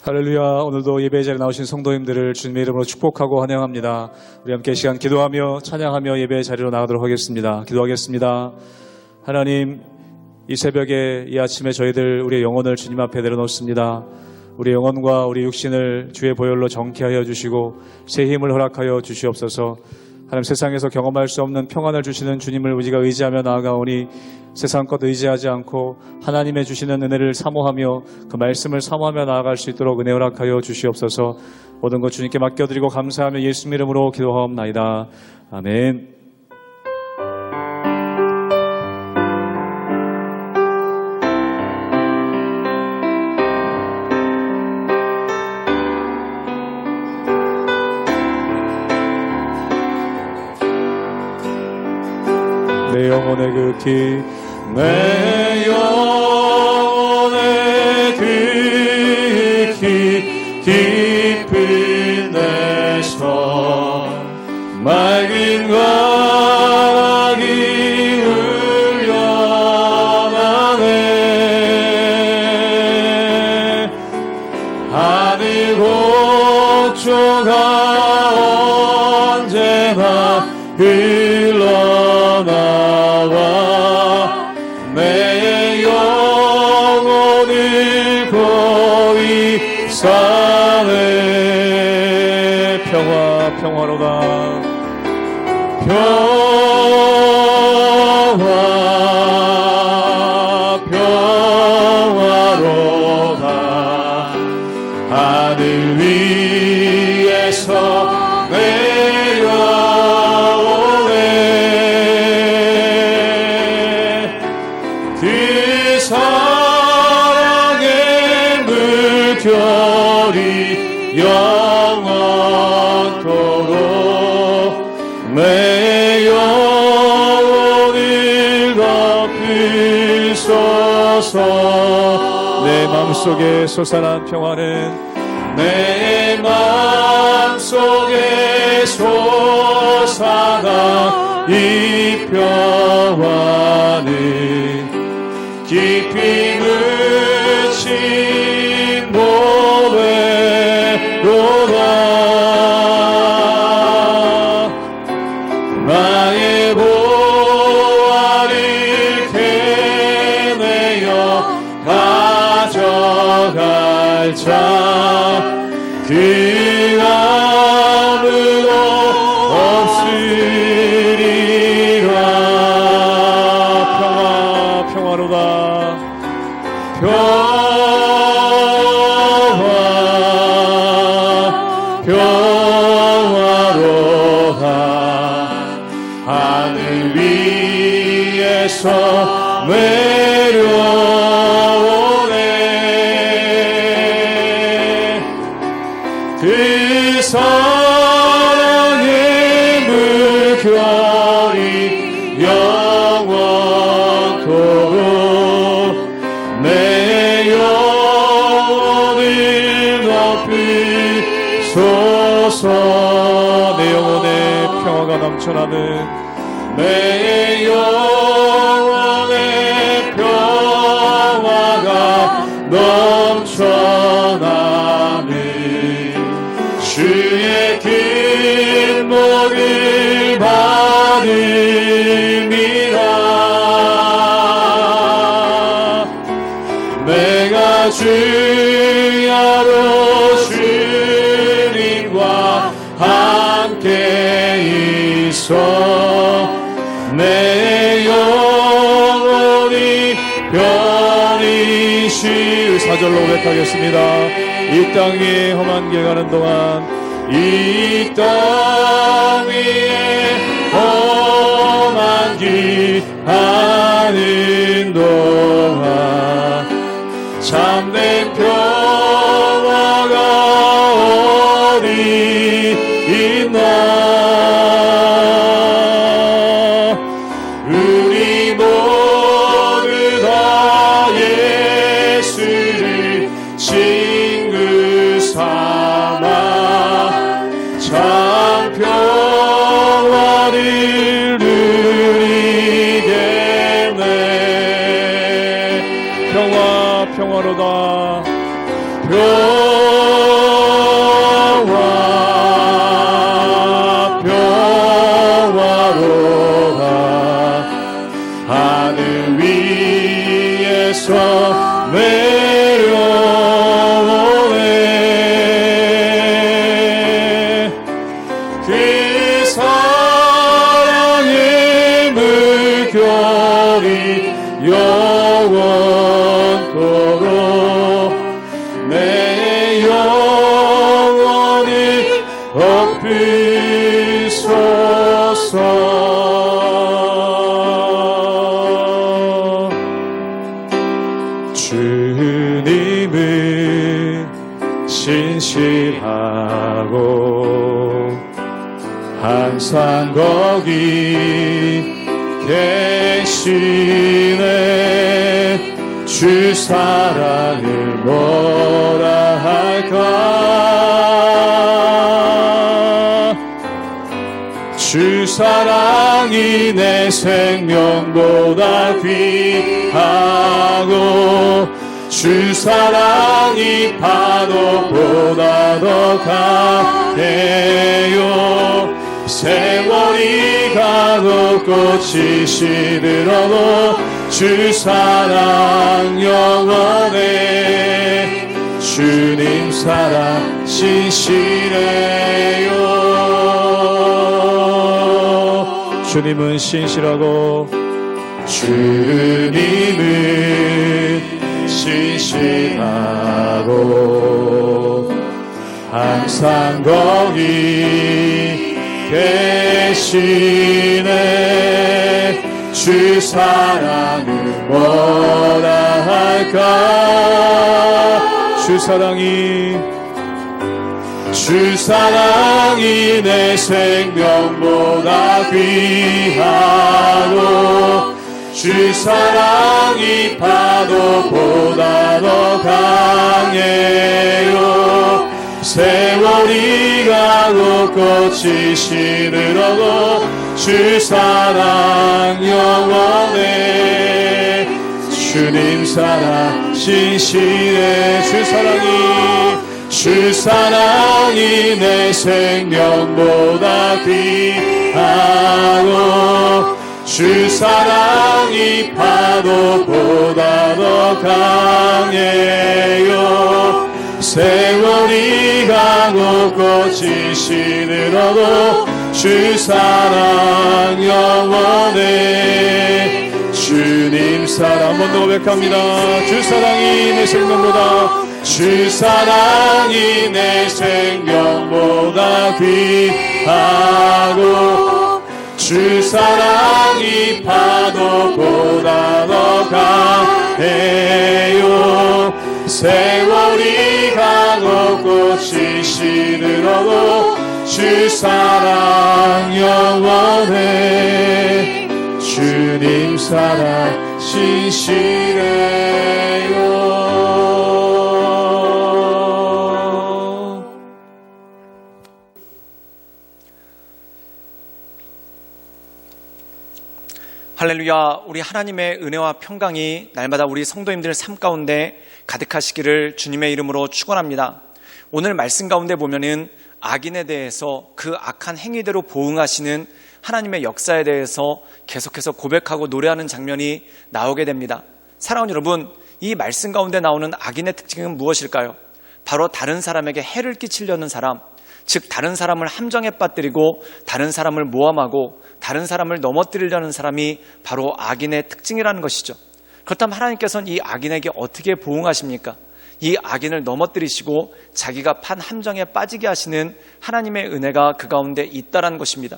할렐루야. 오늘도 예배 자리에 나오신 성도님들을 주님의 이름으로 축복하고 환영합니다. 우리 함께 시간 기도하며 찬양하며 예배 자리로 나가도록 하겠습니다. 기도하겠습니다. 하나님, 이 새벽에 이 아침에 저희들 우리의 영혼을 주님 앞에 내려놓습니다. 우리 영혼과 우리 육신을 주의 보혈로 정케하여 주시고 새 힘을 허락하여 주시옵소서. 하나님, 세상에서 경험할 수 없는 평안을 주시는 주님을 우리가 의지하며 나아가오니 세상 것 의지하지 않고 하나님의 주시는 은혜를 사모하며 그 말씀을 사모하며 나아갈 수 있도록 은혜 허락하여 주시옵소서. 모든 것 주님께 맡겨드리고 감사하며 예수 이름으로 기도하옵나이다. 아멘. 내 영혼의 극히 내 영혼의 극히 깊은 데서 맑은 과학이 흘러나네. 하늘 곡조가 언제나 흘러나와 내 영혼을 거의 사네. 평화로다. 평화로다. 하늘 위에서 그 사랑의 물결이 영원토록 내 영혼을 덮으소서. 내 마음속에 솟아난 평화는 내 마음속에 솟아난 이 평화는 깊이 묻힌 보배로다. 나의 보화를 캐내어 가져갈 자 그 아무도 없으리라. 평화로다. 평화로다. 하늘 위에서 내려오네. 그 사랑의 물결이 영원토록 내 영혼을 덮으소서. 내 영혼에 평화가 넘쳐나는 내 영혼에 평화가 넘쳐나는 주의 긴 목을 받음이라. 내가 주야로 주님과 함께 있어 내 영혼이 편히 쉬. 4절로 고백하겠습니다. 이 땅 위에 험한 길 가는 동안 이 땅 위에 험한 길 가는 동안 참된 평화가 어디 있나. 우리 모두 다 예수를 친구 삼아 참 평화를 사랑의 물결이 영원토록 내 영혼이 엎이소서. 주님은 신실하고 항상 거기 계시네. 주 사랑을 뭐라 할까. 주 사랑이 내 생명보다 귀하고 주 사랑이 파도보다 더 강해요. 세월이 가도 꽃이 시들어도 주 사랑 영원해. 주님 사랑 신실해요. 주님은 신실하고 주님은 신실하고 항상 거기 계시네. 주 사랑을 뭐라 할까. 주 사랑이 내 생명보다 귀하고 주 사랑이 파도보다 더 강해요. 세월이 가고 꽃이 시들어도 주 사랑 영원해. 주님 사랑 신실해. 주 사랑이 내 생명보다 귀하고 주 사랑이 파도보다 더 강해요. 세월이 가고 꽃이 시들어도 주 사랑 영원해. 주님 사랑. 한 번 더 고백합니다. 주 사랑이 내 생명보다 주 사랑이 내 생명보다 귀하고 주 사랑이 파도보다 더 강해요. 세월이 가고 꽃이 시들어도 주 사랑 영원해. 주님 사랑 신실해요. 할렐루야. 우리 하나님의 은혜와 평강이 날마다 우리 성도님들 삶 가운데 가득하시기를 주님의 이름으로 축원합니다. 오늘 말씀 가운데 보면은 악인에 대해서 그 악한 행위대로 보응하시는 하나님의 역사에 대해서 계속해서 고백하고 노래하는 장면이 나오게 됩니다. 사랑하는 여러분, 이 말씀 가운데 나오는 악인의 특징은 무엇일까요? 바로 다른 사람에게 해를 끼치려는 사람, 즉 다른 사람을 함정에 빠뜨리고 다른 사람을 모함하고 다른 사람을 넘어뜨리려는 사람이 바로 악인의 특징이라는 것이죠. 그렇다면 하나님께서는 이 악인에게 어떻게 보응하십니까? 이 악인을 넘어뜨리시고 자기가 판 함정에 빠지게 하시는 하나님의 은혜가 그 가운데 있다는 것입니다.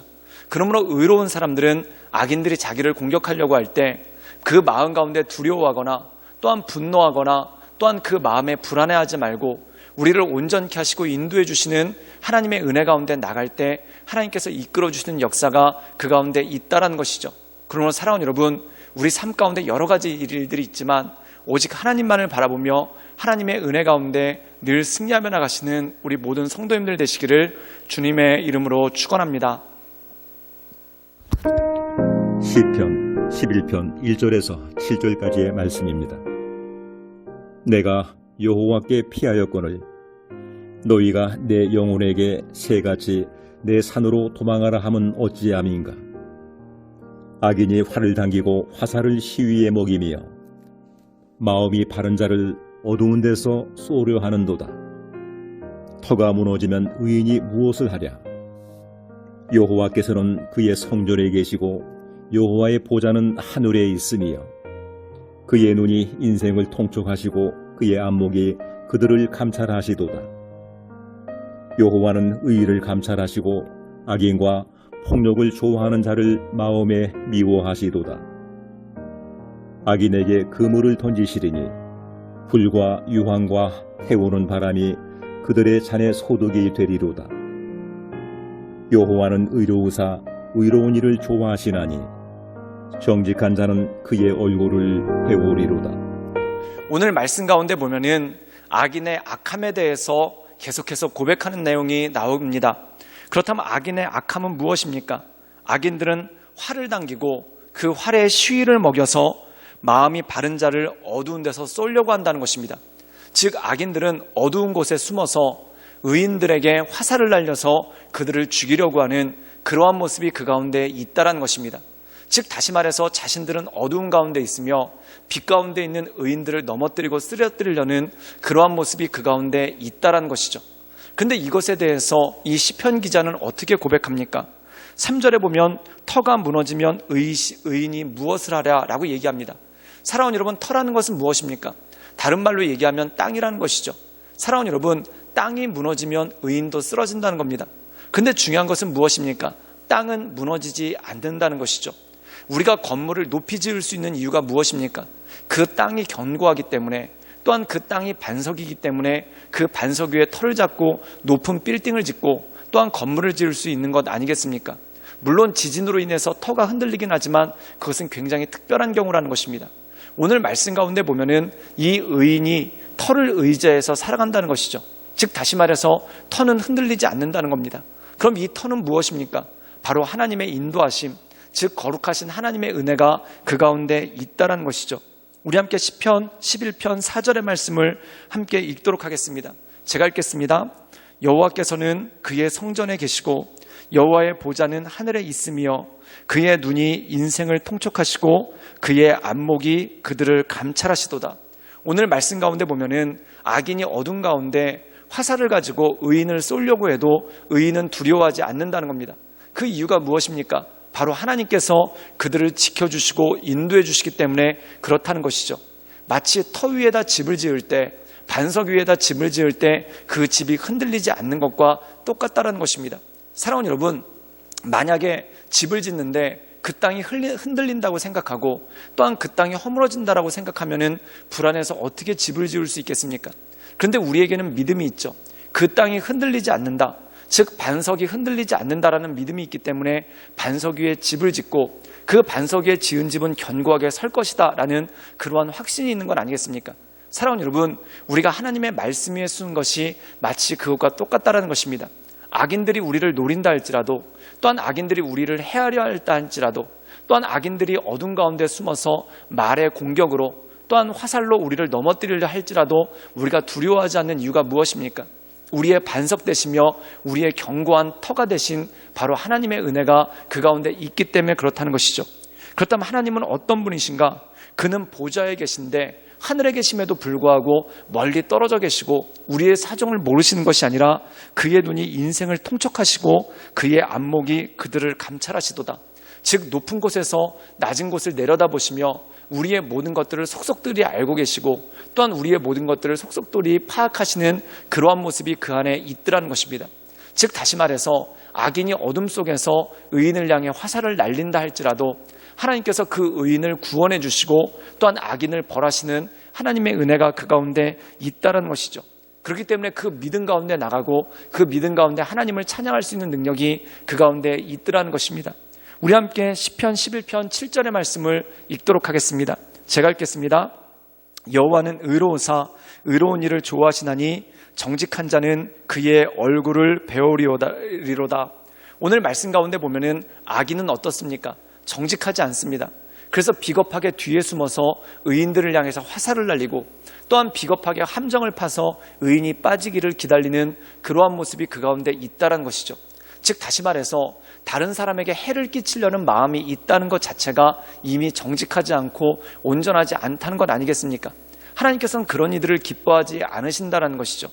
그러므로 의로운 사람들은 악인들이 자기를 공격하려고 할 때 그 마음 가운데 두려워하거나 또한 분노하거나 또한 그 마음에 불안해하지 말고 우리를 온전케 하시고 인도해 주시는 하나님의 은혜 가운데 나갈 때 하나님께서 이끌어 주시는 역사가 그 가운데 있다는 것이죠. 그러므로 사랑하는 여러분, 우리 삶 가운데 여러 가지 일들이 있지만 오직 하나님만을 바라보며 하나님의 은혜 가운데 늘 승리하며 나가시는 우리 모든 성도님들 되시기를 주님의 이름으로 축원합니다. 시편 11편 1절에서 7절까지의 말씀입니다. 내가 여호와께 피하였거늘 너희가 내 영혼에게 새같이 내 산으로 도망하라 함은 어찌함인가. 악인이 활을 당기고 화살을 시위에 먹이며 마음이 바른 자를 어두운 데서 쏘려 하는도다. 터가 무너지면 의인이 무엇을 하랴. 여호와께서는 그의 성전에 계시고 여호와의 보좌는 하늘에 있으며 그의 눈이 인생을 통촉하시고 그의 안목이 그들을 감찰하시도다. 여호와는 의를 감찰하시고 악인과 폭력을 좋아하는 자를 마음에 미워하시도다. 악인에게 그물을 던지시리니 불과 유황과 태우는 바람이 그들의 잔에 소득이 되리로다. 여호와는 의로우사 의로운 일을 좋아하시나니 정직한 자는 그의 얼굴을 배우리로다. 오늘 말씀 가운데 보면은 악인의 악함에 대해서 계속해서 고백하는 내용이 나옵니다. 그렇다면 악인의 악함은 무엇입니까? 악인들은 활을 당기고 그 활에 시위를 먹여서 마음이 바른 자를 어두운 데서 쏠려고 한다는 것입니다. 즉 악인들은 어두운 곳에 숨어서 의인들에게 화살을 날려서 그들을 죽이려고 하는 그러한 모습이 그 가운데 있다는 것입니다. 즉 다시 말해서 자신들은 어두운 가운데 있으며 빛 가운데 있는 의인들을 넘어뜨리고 쓰러뜨리려는 그러한 모습이 그 가운데 있다는 것이죠. 근데 이것에 대해서 이 시편 기자는 어떻게 고백합니까? 3절에 보면 터가 무너지면 의인이 무엇을 하랴 라고 얘기합니다. 사랑하는 여러분, 터라는 것은 무엇입니까? 다른 말로 얘기하면 땅이라는 것이죠. 사랑하는 여러분, 땅이 무너지면 의인도 쓰러진다는 겁니다. 근데 중요한 것은 무엇입니까? 땅은 무너지지 않는다는 것이죠. 우리가 건물을 높이 지을 수 있는 이유가 무엇입니까? 그 땅이 견고하기 때문에, 또한 그 땅이 반석이기 때문에 그 반석 위에 터를 잡고 높은 빌딩을 짓고 또한 건물을 지을 수 있는 것 아니겠습니까? 물론 지진으로 인해서 터가 흔들리긴 하지만 그것은 굉장히 특별한 경우라는 것입니다. 오늘 말씀 가운데 보면은 이 의인이 터를 의지해서 살아간다는 것이죠. 즉 다시 말해서 터는 흔들리지 않는다는 겁니다. 그럼 이 터는 무엇입니까? 바로 하나님의 인도하심, 즉 거룩하신 하나님의 은혜가 그 가운데 있다는 것이죠. 우리 함께 시편 11편 4절의 말씀을 함께 읽도록 하겠습니다. 제가 읽겠습니다. 여호와께서는 그의 성전에 계시고 여호와의 보좌는 하늘에 있으며 그의 눈이 인생을 통촉하시고 그의 안목이 그들을 감찰하시도다. 오늘 말씀 가운데 보면은 악인이 어둠 가운데 화살을 가지고 의인을 쏘려고 해도 의인은 두려워하지 않는다는 겁니다. 그 이유가 무엇입니까? 바로 하나님께서 그들을 지켜주시고 인도해 주시기 때문에 그렇다는 것이죠. 마치 터 위에다 집을 지을 때, 반석 위에다 집을 지을 때 그 집이 흔들리지 않는 것과 똑같다는 것입니다. 사랑하는 여러분, 만약에 집을 짓는데 그 땅이 흔들린다고 생각하고 또한 그 땅이 허물어진다라고 생각하면은 불안해서 어떻게 집을 지을 수 있겠습니까? 그런데 우리에게는 믿음이 있죠. 그 땅이 흔들리지 않는다. 즉 반석이 흔들리지 않는다라는 믿음이 있기 때문에 반석 위에 집을 짓고 그 반석 위에 지은 집은 견고하게 설 것이다 라는 그러한 확신이 있는 건 아니겠습니까? 사랑하는 여러분, 우리가 하나님의 말씀 위에 쓰는 것이 마치 그것과 똑같다라는 것입니다. 악인들이 우리를 노린다 할지라도, 또한 악인들이 우리를 해하려 할다 할지라도, 또한 악인들이 어둠 가운데 숨어서 말의 공격으로 또한 화살로 우리를 넘어뜨리려 할지라도 우리가 두려워하지 않는 이유가 무엇입니까? 우리의 반석 되시며 우리의 견고한 터가 되신 바로 하나님의 은혜가 그 가운데 있기 때문에 그렇다는 것이죠. 그렇다면 하나님은 어떤 분이신가? 그는 보좌에 계신데 하늘에 계심에도 불구하고 멀리 떨어져 계시고 우리의 사정을 모르시는 것이 아니라 그의 눈이 인생을 통촉하시고 그의 안목이 그들을 감찰하시도다. 즉 높은 곳에서 낮은 곳을 내려다보시며 우리의 모든 것들을 속속들이 알고 계시고 또한 우리의 모든 것들을 속속들이 파악하시는 그러한 모습이 그 안에 있더라는 것입니다. 즉 다시 말해서 악인이 어둠 속에서 의인을 향해 화살을 날린다 할지라도 하나님께서 그 의인을 구원해 주시고 또한 악인을 벌하시는 하나님의 은혜가 그 가운데 있다는 것이죠. 그렇기 때문에 그 믿음 가운데 나가고 그 믿음 가운데 하나님을 찬양할 수 있는 능력이 그 가운데 있더라는 것입니다. 우리 함께 시편 11편 7절의 말씀을 읽도록 하겠습니다. 제가 읽겠습니다. 여호와는 의로우사 의로운 일을 좋아하시나니 정직한 자는 그의 얼굴을 배우리로다. 오늘 말씀 가운데 보면은 악인은 어떻습니까? 정직하지 않습니다. 그래서 비겁하게 뒤에 숨어서 의인들을 향해서 화살을 날리고 또한 비겁하게 함정을 파서 의인이 빠지기를 기다리는 그러한 모습이 그 가운데 있다는 것이죠. 즉 다시 말해서 다른 사람에게 해를 끼치려는 마음이 있다는 것 자체가 이미 정직하지 않고 온전하지 않다는 것 아니겠습니까? 하나님께서는 그런 이들을 기뻐하지 않으신다는 것이죠.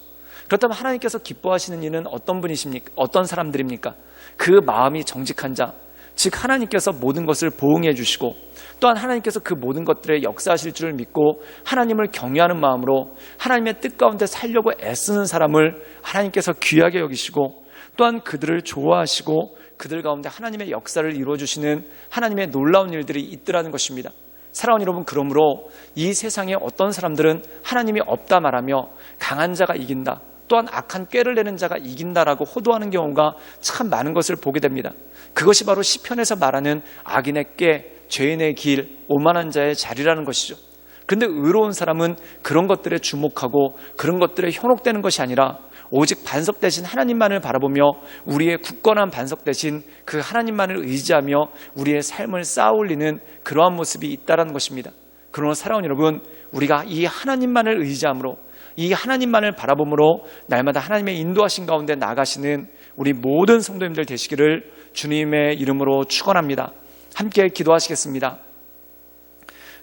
그렇다면 하나님께서 기뻐하시는 이는 어떤 분이십니까? 어떤 사람들입니까? 그 마음이 정직한 자, 즉 하나님께서 모든 것을 보응해 주시고 또한 하나님께서 그 모든 것들에 역사하실 줄을 믿고 하나님을 경외하는 마음으로 하나님의 뜻 가운데 살려고 애쓰는 사람을 하나님께서 귀하게 여기시고 또한 그들을 좋아하시고 그들 가운데 하나님의 역사를 이루어주시는 하나님의 놀라운 일들이 있더라는 것입니다. 사랑하는 여러분, 그러므로 이 세상에 어떤 사람들은 하나님이 없다 말하며 강한 자가 이긴다, 또한 악한 꾀를 내는 자가 이긴다라고 호도하는 경우가 참 많은 것을 보게 됩니다. 그것이 바로 시편에서 말하는 악인의 꾀, 죄인의 길, 오만한 자의 자리라는 것이죠. 그런데 의로운 사람은 그런 것들에 주목하고 그런 것들에 현혹되는 것이 아니라 오직 반석 대신 하나님만을 바라보며 우리의 굳건한 반석 대신 그 하나님만을 의지하며 우리의 삶을 쌓아 올리는 그러한 모습이 있다는 것입니다. 그러나 사랑하는 여러분, 우리가 이 하나님만을 의지함으로 이 하나님만을 바라봄으로 날마다 하나님의 인도하신 가운데 나가시는 우리 모든 성도님들 되시기를 주님의 이름으로 축원합니다. 함께 기도하시겠습니다.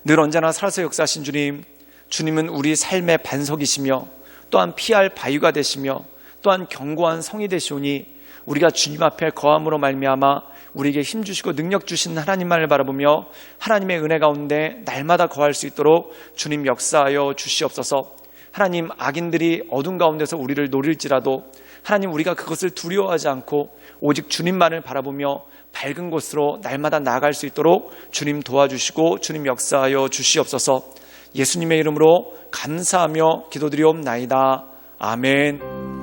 늘 언제나 살아서 역사하신 주님, 주님은 우리 삶의 반석이시며 또한 피할 바위가 되시며 또한 견고한 성이 되시오니 우리가 주님 앞에 거함으로 말미암아 우리에게 힘주시고 능력 주시는 하나님만을 바라보며 하나님의 은혜 가운데 날마다 거할 수 있도록 주님 역사하여 주시옵소서. 하나님, 악인들이 어둠 가운데서 우리를 노릴지라도 하나님, 우리가 그것을 두려워하지 않고 오직 주님만을 바라보며 밝은 곳으로 날마다 나아갈 수 있도록 주님 도와주시고 주님 역사하여 주시옵소서. 예수님의 이름으로 감사하며 기도드리옵나이다. 아멘.